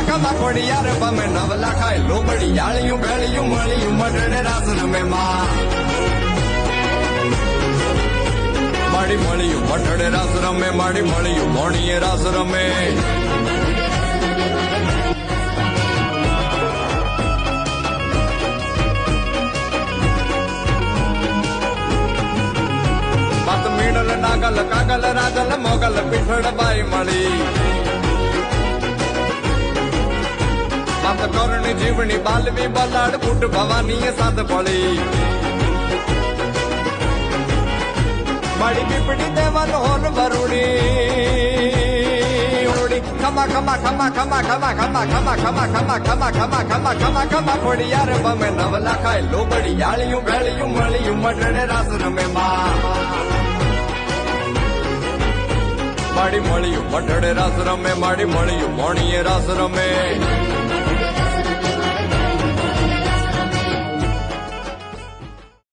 ખમા ખોડિયાર પમે નવલા ખાય લોબડી યાળિયું ભેળિયું મળિયું મઢડે રાસ રમે માં માડી મળિયું મઢડે રાસ રમે માડી મળિયું મોણીએ રાસ રમે મીણલ નાગલ કાગલ રાગલ મોગલ પીઠળ બાઈ મળી માત કરણી જીવણી બાલવી બલાડ બુટ ભવાની સાત પડી માડી પીપડી દેવન હોન વરુડી ઓડી ખમા ખમા ખમા ખમા ખમા ખમા ખમા ખમા ખમા ખમા ખમા ખમા ખમા ખમા ખોડિયાર બમે નવલા ખાય લોબડી યાળિયું ભેળિયું મળિયું મઢડે રાસ રમે માં માડી મળિયું મઢડે રાસ રમે માડી મળિયું મોણીએ રાસ રમે